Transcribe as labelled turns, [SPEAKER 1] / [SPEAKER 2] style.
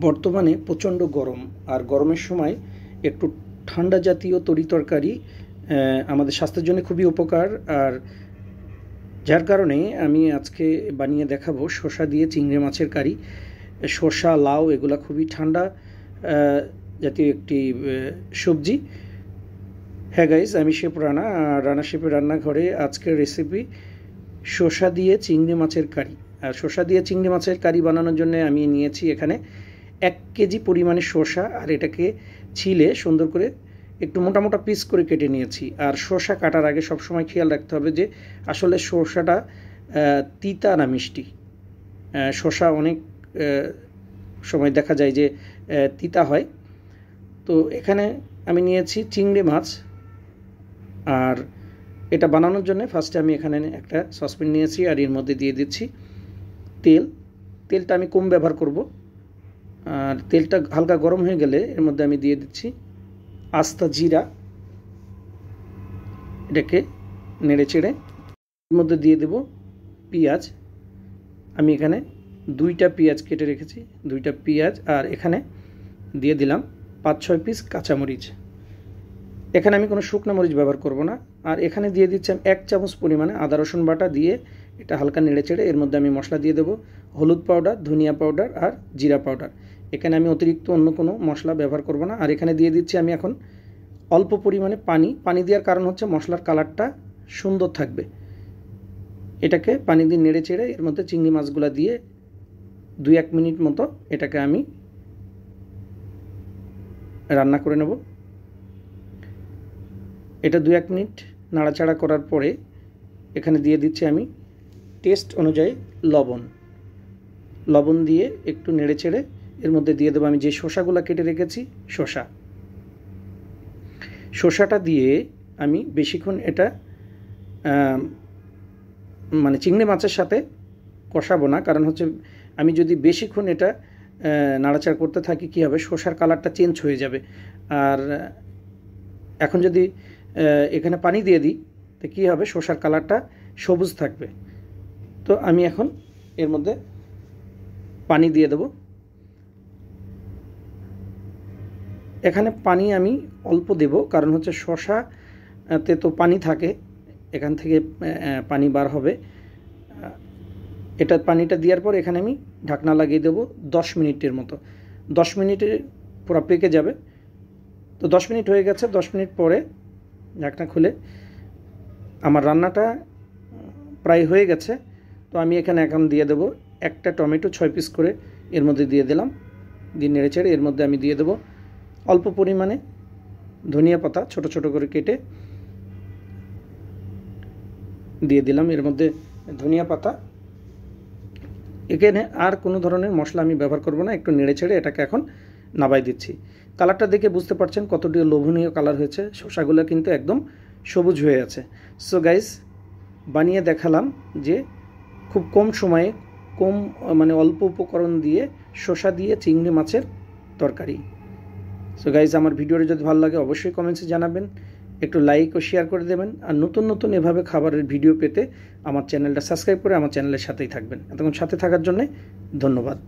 [SPEAKER 1] বর্তমানে প্রচণ্ড গরম, আর গরমের সময় একটু ঠান্ডা জাতীয় তরিতরকারি আমাদের স্বাস্থ্যের জন্য খুবই উপকার। আর যার কারণে আমি আজকে বানিয়ে দেখাবো শসা দিয়ে চিংড়ি মাছের কারি। শসা, লাউ এগুলা খুবই ঠান্ডা জাতীয় একটি সবজি। হ্যাঁ গাইজ, আমি শেফ রানা, রানা শেফের রান্নাঘরে আজকের রেসিপি শসা দিয়ে চিংড়ি মাছের কারি। আর শসা দিয়ে চিংড়ি মাছের কারি বানানোর জন্য আমি নিয়েছি এখানে 1 কেজি পরিমাণে শসা, আর এটাকে ছিলে সুন্দর করে একটু মোটা মোটা পিস করে কেটে নিয়েছি। আর শসা কাটার আগে সবসময় খেয়াল রাখতে হবে যে আসলে শসাটা তিতা না মিষ্টি। শসা অনেক সময় দেখা যায় যে তিতা হয়। তো এখানে আমি নিয়েছি চিংড়ি মাছ, আর এটা বানানোর জন্য ফার্স্টে আমি এখানে একটা সসপ্যান নিয়েছি, আর এর মধ্যে দিয়ে দিচ্ছি তেলটা আমি কম ব্যবহার করব। আর তেলটা হালকা গরম হয়ে গেলে এর মধ্যে আমি দিয়ে দিচ্ছি আস্তা জিরা। এটাকে নেড়ে চেড়ে এর মধ্যে দিয়ে দেব পেঁয়াজ। আমি এখানে 2টা পেঁয়াজ কেটে রেখেছি, 2টা পেঁয়াজ। আর এখানে দিয়ে দিলাম 5-6 পিস কাঁচামরিচ। এখানে আমি কোনো শুকনো মরিচ ব্যবহার করব না। আর এখানে দিয়ে দিচ্ছি আমি 1 চামচ পরিমাণে আদা রসুন বাটা দিয়ে এটা হালকা নেড়ে চেড়ে এর মধ্যে আমি মশলা দিয়ে দেবো হলুদ পাউডার, ধনিয়া পাউডার আর জিরা পাউডার। এখানে আমি অতিরিক্ত অন্য কোনো মশলা ব্যবহার করব না। আর এখানে দিয়ে দিচ্ছি আমি এখন অল্প পরিমাণে পানি দেওয়ার কারণ হচ্ছে মশলার কালারটা সুন্দর থাকবে। এটাকে পানি দিয়ে নেড়ে চেড়ে এর মধ্যে চিংড়ি মাছগুলো দিয়ে 2-1 মিনিট মতো এটাকে আমি রান্না করে নেব। এটা 2-1 মিনিট নাড়াচাড়া করার পরে এখানে দিয়ে দিচ্ছি আমি টেস্ট অনুযায়ী লবণ দিয়ে একটু নেড়ে চেড়ে এর মধ্যে দিয়ে দেবো আমি যে শসাগুলো কেটে রেখেছি শসাটা দিয়ে আমি বেশিক্ষণ এটা মানে চিংড়ি মাছের সাথে কষাবো না। কারণ হচ্ছে আমি যদি বেশিক্ষণ এটা নাড়াচাড়া করতে থাকি কী হবে, শসার কালারটা চেঞ্জ হয়ে যাবে। আর এখন যদি এখানে পানি দিয়ে দিই তো কী হবে, শসার কালারটা সবুজ থাকবে। তো আমি এখন এর মধ্যে পানি দিয়ে দেব। এখানে পানি আমি অল্প দেব, কারণ হচ্ছে শসাতে তো পানি থাকে, এখান থেকে পানি বার হবে। এটা পানিটা দেওয়ার পর এখানে আমি ঢাকনা লাগিয়ে দেব 10 মিনিটের মতো। 10 মিনিটে পুরো পেকে যাবে। তো 10 মিনিট হয়ে গেছে। 10 মিনিট পরে ঢাকনা খুলে আমার রান্নাটা প্রায় হয়ে গেছে। তো আমি এখানে এখন দিয়ে দেবো একটা টমেটো 6 পিস করে এর মধ্যে দিয়ে দিলাম, দিয়ে নেড়ে চেড়ে এর মধ্যে আমি দিয়ে দেবো অল্প পরিমাণে ধনিয়া পাতা ছোট ছোট করে কেটে দিয়ে দিলাম এর মধ্যে ধনিয়া পাতা। এখানে আর কোনো ধরনের মশলা আমি ব্যবহার করব না। একটু নেড়ে ছেড়ে এটাকে এখন নামাই দিচ্ছি। কালারটা দেখে বুঝতে পারছেন কতটি লোভনীয় কালার হয়েছে। শসাগুলো কিন্তু একদম সবুজ হয়ে আছে। সো গাইস, বানিয়ে দেখালাম যে খুব কম সময়ে মানে অল্প উপকরণ দিয়ে শসা দিয়ে চিংড়ি মাছের তরকারি। সো গাইস, আমার ভিডিওটা যদি ভালো লাগে অবশ্যই কমেন্টসে জানাবেন, একটু লাইক ও শেয়ার করে দেবেন। আর নতুন নতুন এভাবে খাবারের ভিডিও পেতে আমার চ্যানেলটা সাবস্ক্রাইব করে আমার চ্যানেলের সাথেই থাকবেন। এতক্ষণ সাথে থাকার জন্য ধন্যবাদ।